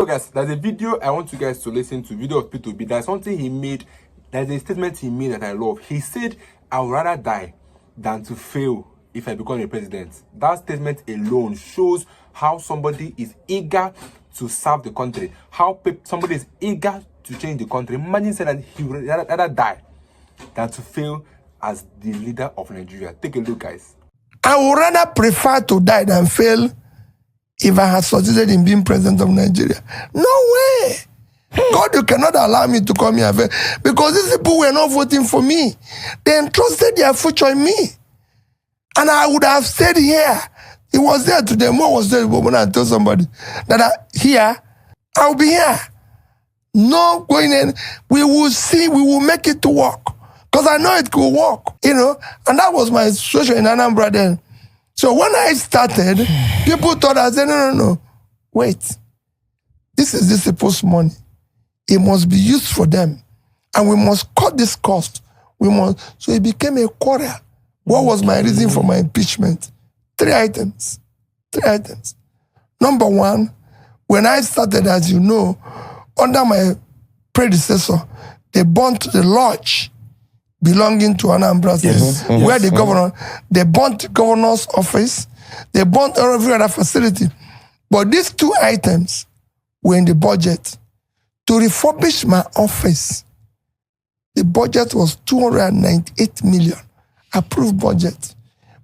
So guys, there's a video I want you guys to listen to, video of P2B. There's something he made, there's a statement he made that I love. He said, I would rather die than to fail if I become a president. That statement alone shows how somebody is eager to serve the country, how somebody is eager to change the country. Imagine saying that he would rather die than to fail as the leader of Nigeria. Take a look, guys. I would rather prefer to die than fail if I had succeeded in being president of Nigeria. No way. God, you cannot allow me to come here and fail, because these people were not voting for me. They entrusted their future in me. And I would have stayed here. He was there today. Mo was there when I told somebody that I'll be here. No going in. We will see, we will make it to work. Because I know it could work, you know. And that was my situation in Anambra then. So when I started, people thought I said, no. Wait. This is this people's money. It must be used for them. And we must cut this cost. So it became a quarrel. What was my reason for my impeachment? 3 items. 3 items. Number one, when I started, as you know, under my predecessor, they burnt the lodge belonging to Anambra State, where the governor, they burnt the governor's office, they burnt every other facility. But these 2 items were in the budget. To refurbish my office, the budget was 298 million, approved budget.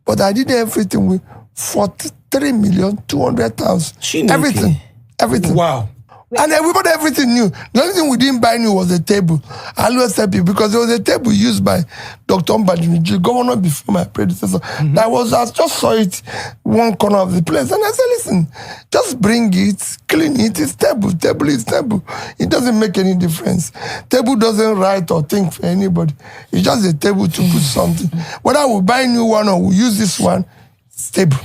But I did everything with 43,200,000. Everything. Wow. And everybody, everything new. The only thing we didn't buy new was a table. I always tell people, because there was a table used by Dr. Mbadini, the governor before my predecessor. I just saw it one corner of the place. And I said, listen, just bring it, clean it. It's table. Table is table. It doesn't make any difference. Table doesn't write or think for anybody. It's just a table to put something. Whether we buy a new one or we use this one, it's table.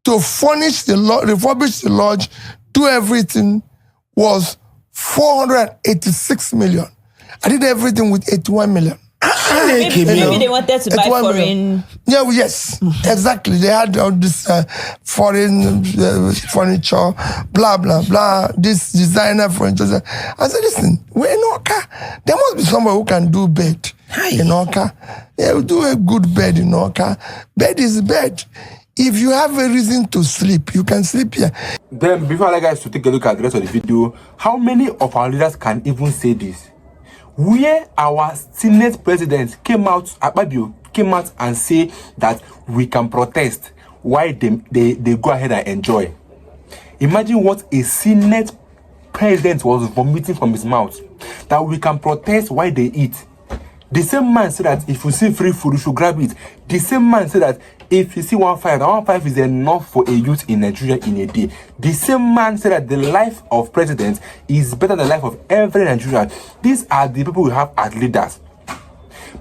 To furnish the lodge, refurbish the lodge, do everything, was 486 million. I did everything with 81 million. Maybe they wanted to buy foreign. Yeah, yes, exactly. They had all this foreign furniture, blah, blah, blah, this designer furniture. I said, listen, we're in Oka. There must be somebody who can do bed in Oka. Yeah, we'll do a good bed in Oka. Bed is bed. If you have a reason to sleep, you can sleep here. Then, before I like guys to take a look at the rest of the video, how many of our leaders can even say this? Where our Senate president came out, Akpabio came out and say that we can protest while they go ahead and enjoy. Imagine what a Senate president was vomiting from his mouth, that we can protest while they eat. The same man said that if you see free food, you should grab it. The same man said that if you see 1.5 is enough for a youth in Nigeria in a day. The same man said that the life of president is better than the life of every Nigerian. These are the people we have as leaders.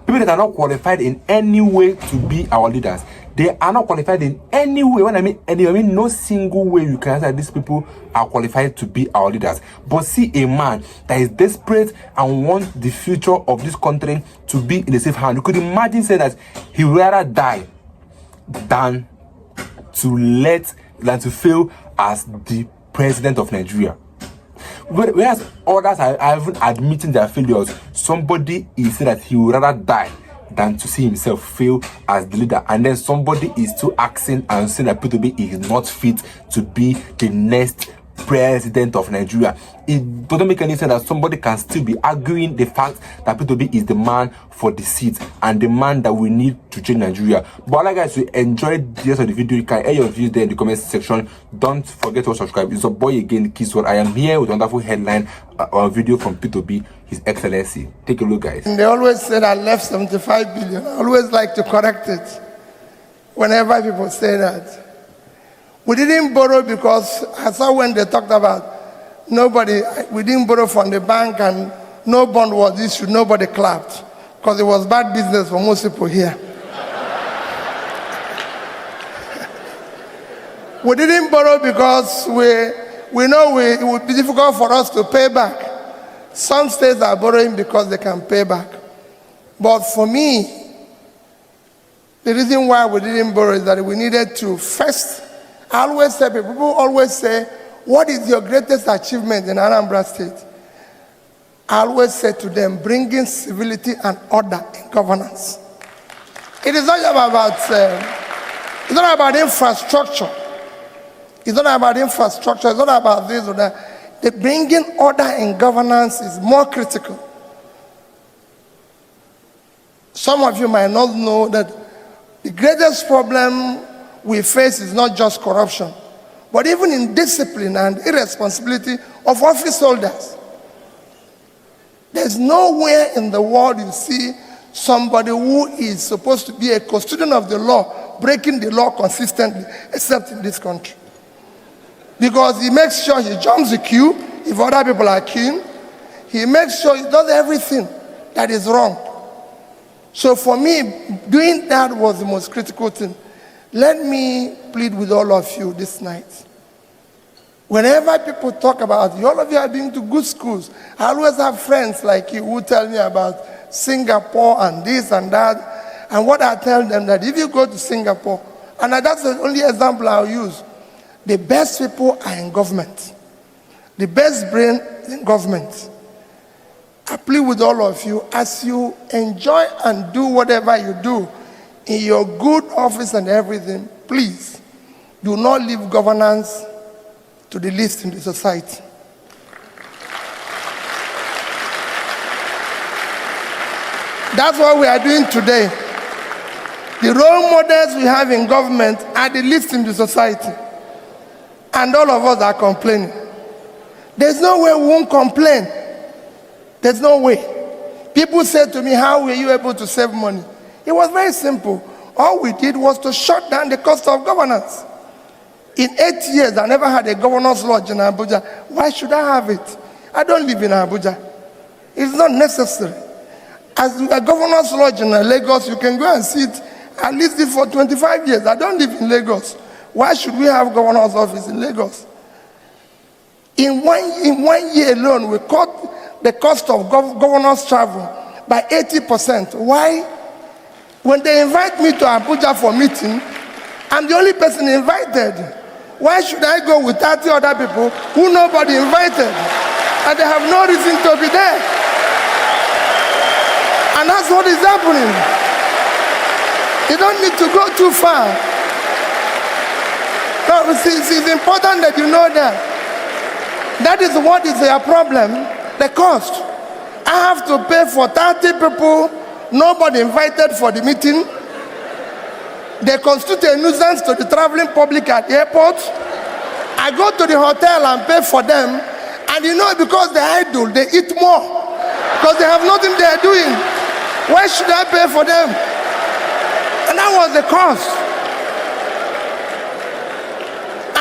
People that are not qualified in any way to be our leaders. They are not qualified in any way. When I mean any, I mean no single way you can say that these people are qualified to be our leaders. But see a man that is desperate and wants the future of this country to be in a safe hand. You could imagine saying that he would rather die than to fail as the president of Nigeria. Whereas others are even admitting their failures, somebody is saying that he would rather die than to see himself fail as the leader, and then somebody is still asking and saying that P2B is not fit to be the next president of Nigeria. It doesn't make any sense that somebody can still be arguing the fact that P2B is the man for the seat and the man that we need to change Nigeria. But I'd like guys to enjoy the rest of the video. You can air your views there in the comment section. Don't forget to subscribe. It's your boy again, Kisword. I am here with a wonderful headline or video from P2B, His Excellency. Take a look, guys. And they always said I left 75 billion. I always like to correct it whenever people say that. We didn't borrow because I saw when they talked about we didn't borrow from the bank and no bond was issued, nobody clapped because it was bad business for most people here. We didn't borrow because we know it would be difficult for us to pay back. Some states are borrowing because they can pay back. But for me, the reason why we didn't borrow is that we needed to first, I always tell people always say, what is your greatest achievement in Anambra State? I always say to them, bringing civility and order in governance. It is not about infrastructure. It's not about infrastructure. It's not about this or that. The bringing order in governance is more critical. Some of you might not know that the greatest problem we face is not just corruption, but even indiscipline and irresponsibility of office holders. There's nowhere in the world you see somebody who is supposed to be a custodian of the law breaking the law consistently, except in this country. Because he makes sure he jumps the queue if other people are queuing. He makes sure he does everything that is wrong. So for me, doing that was the most critical thing. Let me plead with all of you this night. Whenever people talk about you, all of you are being to good schools. I always have friends like you who tell me about Singapore and this and that. And what I tell them that if you go to Singapore, and that's the only example I'll use, the best people are in government. The best brain in government. I plead with all of you, as you enjoy and do whatever you do in your good office and everything, please do not leave governance to the least in the society. That's what we are doing today. The role models we have in government are the least in the society. And all of us are complaining. There's no way we won't complain. There's no way. People say to me, how were you able to save money? It was very simple. All we did was to shut down the cost of governance. In 8 years, I never had a governor's lodge in Abuja. Why should I have it? I don't live in Abuja. It's not necessary. As a governor's lodge in Lagos, you can go and see it. I lived it for 25 years. I don't live in Lagos. Why should we have governor's office in Lagos? In one year alone, we cut the cost of governor's travel by 80%. Why? When they invite me to Abuja for meeting, I'm the only person invited. Why should I go with 30 other people who nobody invited? And they have no reason to be there. And that's what is happening. You don't need to go too far. No, it's important that you know that. That is what is their problem, the cost. I have to pay for 30 people, nobody invited for the meeting. They constitute a nuisance to the traveling public at the airport. I go to the hotel and pay for them. And you know, because they're idle, they eat more. Because they have nothing they're doing. Why should I pay for them? And that was the cost.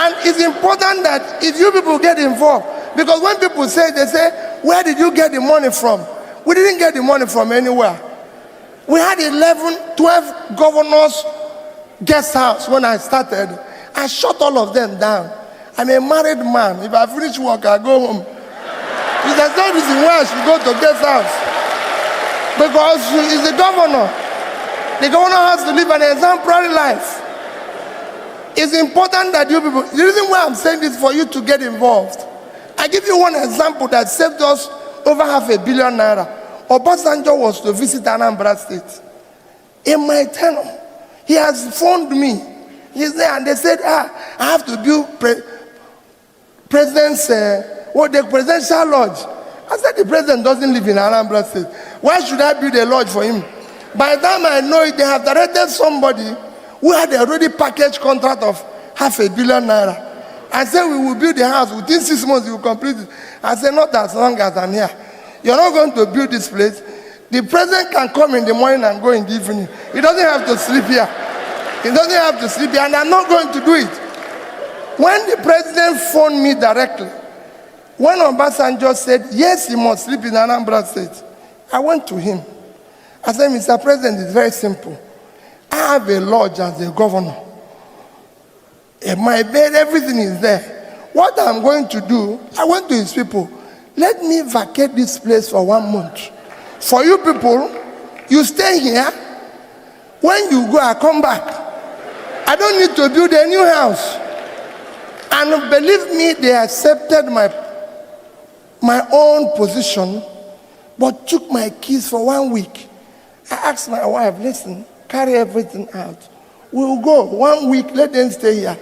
And it's important that if you people get involved, because when people say, they say, where did you get the money from? We didn't get the money from anywhere. We had 11, 12 governors guest house when I started. I shut all of them down. I'm a married man. If I finish work, I go home. There's no reason why I should go to guest house. Because he's the governor. The governor has to live an exemplary life. It's important that you people, the reason why I'm saying this is for you to get involved. I give you one example that saved us over $500 million. Obasanjo was to visit Anambra State. In my tenure, he has phoned me. He's there, and they said, I have to build the presidential lodge. I said, the president doesn't live in Anambra State. Why should I build a lodge for him? By the time I know it, they have directed somebody who had already packaged contract of $500 million. I said, we will build the house. Within 6 months, we will complete it. I said, not as long as I'm here. You're not going to build this place. The president can come in the morning and go in the evening. He doesn't have to sleep here. He doesn't have to sleep here, and I'm not going to do it. When the president phoned me directly, when Obasanjo said, yes, he must sleep in Anambra State, I went to him. I said, Mr. President, it's very simple. I have a lodge as a governor. In my bed, everything is there. What I'm going to do, I went to his people, let me vacate this place for 1 month. For you people, you stay here. When you go, I come back. I don't need to build a new house. And believe me, they accepted my own position, but took my keys for 1 week. I asked my wife, listen, carry everything out. We'll go 1 week, let them stay here.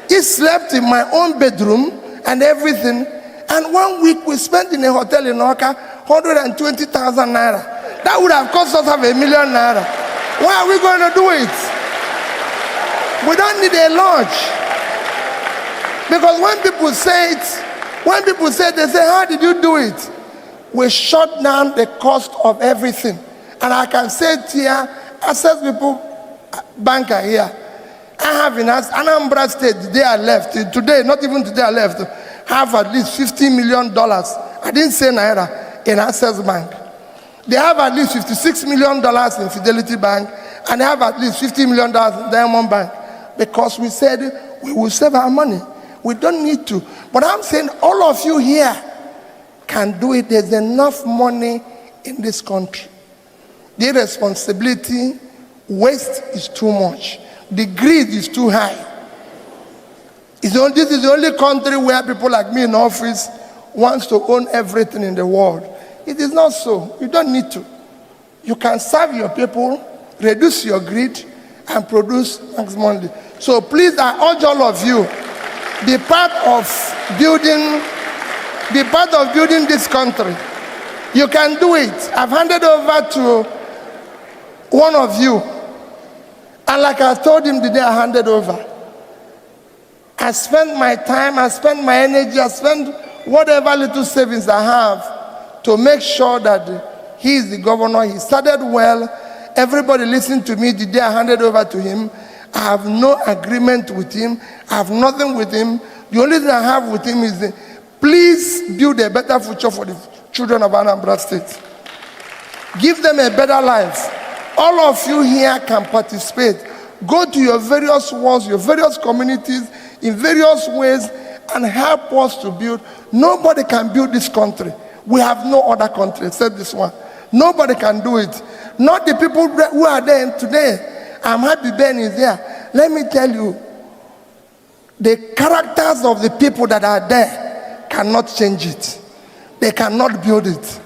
He slept in my own bedroom and everything. And 1 week we spent in a hotel in Oka, 120,000 naira. That would have cost us half a million naira. Why are we going to do it? We don't need a lodge. Because when people say it, they say, how did you do it? We shut down the cost of everything. And I can say it here, Access people, banker here. I have in Anambra State, the day I left, today, not even today I left, have at least $50 million. I didn't say naira in Access Bank. They have at least $56 million in Fidelity Bank, and they have at least $50 million in Diamond Bank, because we said we will save our money. We don't need to. But I'm saying all of you here can do it. There's enough money in this country. The responsibility, waste is too much. The greed is too high. This is the only country where people like me in office wants to own everything in the world. It is not so. You don't need to. You can serve your people, reduce your greed, and produce maximum. So please, I urge all of you, be part of building this country. You can do it. I've handed over to one of you, and like I told him the day I handed over, I spent my time, I spent my energy, I spent whatever little savings I have to make sure that he is the governor. He started well. Everybody listened to me the day I handed over to him. I have no agreement with him. I have nothing with him. The only thing I have with him is please build a better future for the children of Anambra State. Give them a better life. All of you here can participate. Go to your various wards, your various communities, in various ways, and help us to build. Nobody can build this country. We have no other country except this one. Nobody can do it. Not the people who are there today. I'm happy Ben is there. Let me tell you, the characters of the people that are there cannot change it. They cannot build it.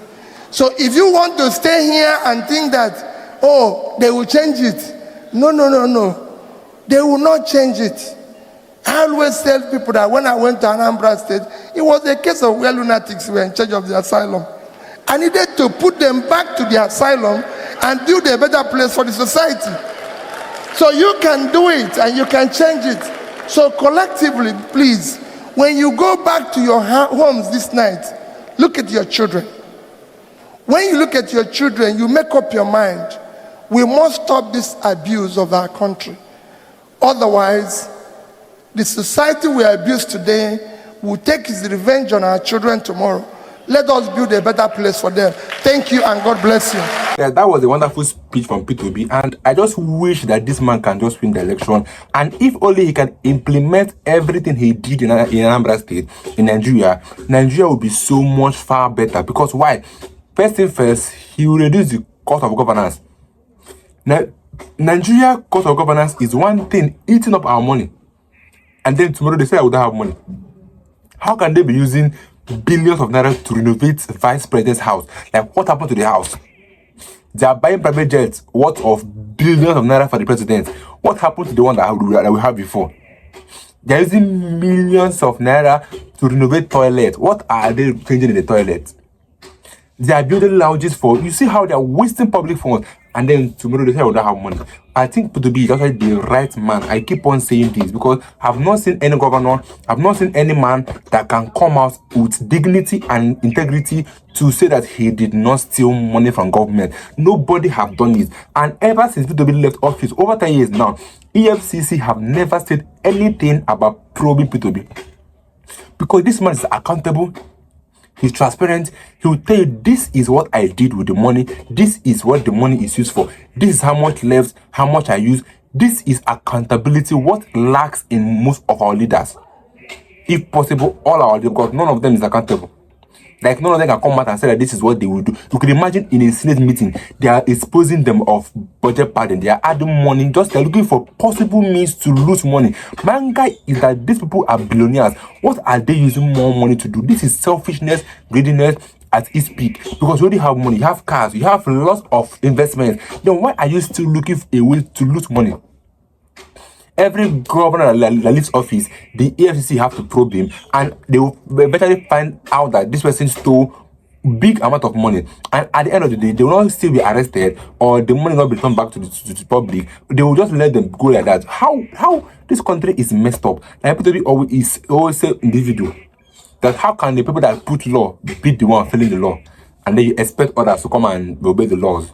So if you want to stay here and think that, oh, they will change it. No. They will not change it. I always tell people that when I went to Anambra State, it was a case of where lunatics were in charge of the asylum. I needed to put them back to the asylum and build a better place for the society. So you can do it and you can change it. So collectively, please, when you go back to your homes this night, look at your children. When you look at your children, you make up your mind. We must stop this abuse of our country. Otherwise, the society we abuse today will take its revenge on our children tomorrow. Let us build a better place for them. Thank you and God bless you. Yeah, that was a wonderful speech from P2B, and I just wish that this man can just win the election, and if only he can implement everything he did in Anambra State, in Nigeria will be so much far better. Because why? First thing first, he will reduce the cost of governance. Now, Nigeria cost of governance is one thing eating up our money, and then tomorrow they say I would have money. How can they be using billions of naira to renovate vice president's house? Like, what happened to the house? They are buying private jets worth of billions of naira for the president. What happened to the one that we had before? They are using millions of naira to renovate toilets. What are they changing in the toilet? They are building lounges for, you see how they are wasting public funds, and then tomorrow they say we don't have money. I think P2B is actually the right man. I keep on saying this because I've not seen any governor, I've not seen any man that can come out with dignity and integrity to say that he did not steal money from government. Nobody have done it. And ever since P2B left office, over 10 years now, EFCC have never said anything about probing P2B. Because this man is accountable. He's transparent. He will tell you, this is what I did with the money. This is what the money is used for. This is how much left, how much I use. This is accountability, what lacks in most of our leaders. If possible, all our leaders, because none of them is accountable. Like none of them can come out and say that this is what they will do. You could imagine in a Senate meeting, they are exposing them of budget padding. They are adding money. Just they're looking for possible means to lose money. Manga is that these people are billionaires. What are they using more money to do? This is selfishness, greediness at its peak. Because you already have money, you have cars, you have lots of investments. Then why are you still looking for a way to lose money? Every governor that leaves office, the EFCC have to probe him, and they will eventually find out that this person stole big amount of money. And at the end of the day, they will not still be arrested, or the money will not be returned back to the public. They will just let them go like that. How this country is messed up? And people always say in this video that how can the people that put law be the one failing the law, and then you expect others to come and obey the laws?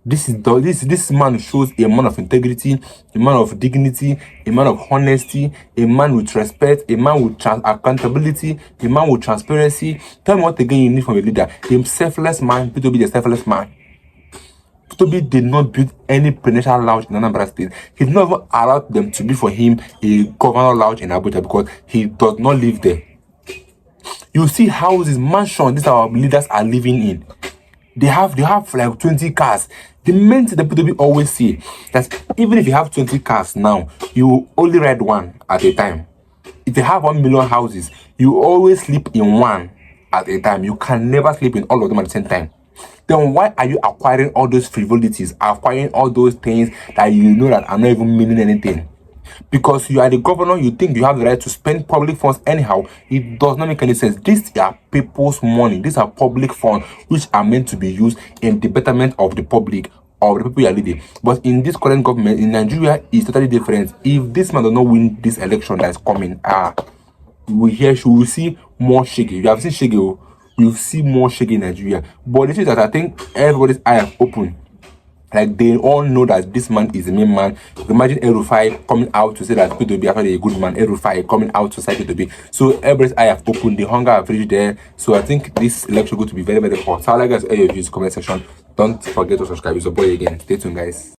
This man shows a man of integrity, a man of dignity, a man of honesty, a man with respect, a man with accountability, a man with transparency. Tell me what again you need from a leader. A selfless man. P2B the selfless man. P2B did not build any presidential lounge in Anambra State. He did not even allow them to be for him a governor lounge in Abuja because he does not live there. You see houses, mansions, these our leaders are living in. They have like 20 cars. The main thing that P2B always say that even if you have 20 cars now, you only ride one at a time. If you have 1 million houses, you always sleep in one at a time. You can never sleep in all of them at the same time. Then why are you acquiring all those frivolities, acquiring all those things that you know that are not even meaning anything? Because you are the governor, you think you have the right to spend public funds anyhow. It does not make any sense. These are people's money. These are public funds which are meant to be used in the betterment of the public or the people you are leading. But in this current government in Nigeria, it's totally different. If this man does not win this election that is coming, we will see more shaking. You have seen shaking. We'll see more shaking in Nigeria. But the thing is that I think everybody's eye have opened. Like they all know that this man is the main man. Imagine El-Rufai coming out to say that P2B actually a good man. El-Rufai coming out to say P2B. So everybody's eye have opened. The hunger have reached there. So I think this election is going to be very, very hot. So I'll let you guys air your views in the comment section. Don't forget to subscribe. It's your boy again. Stay tuned, guys.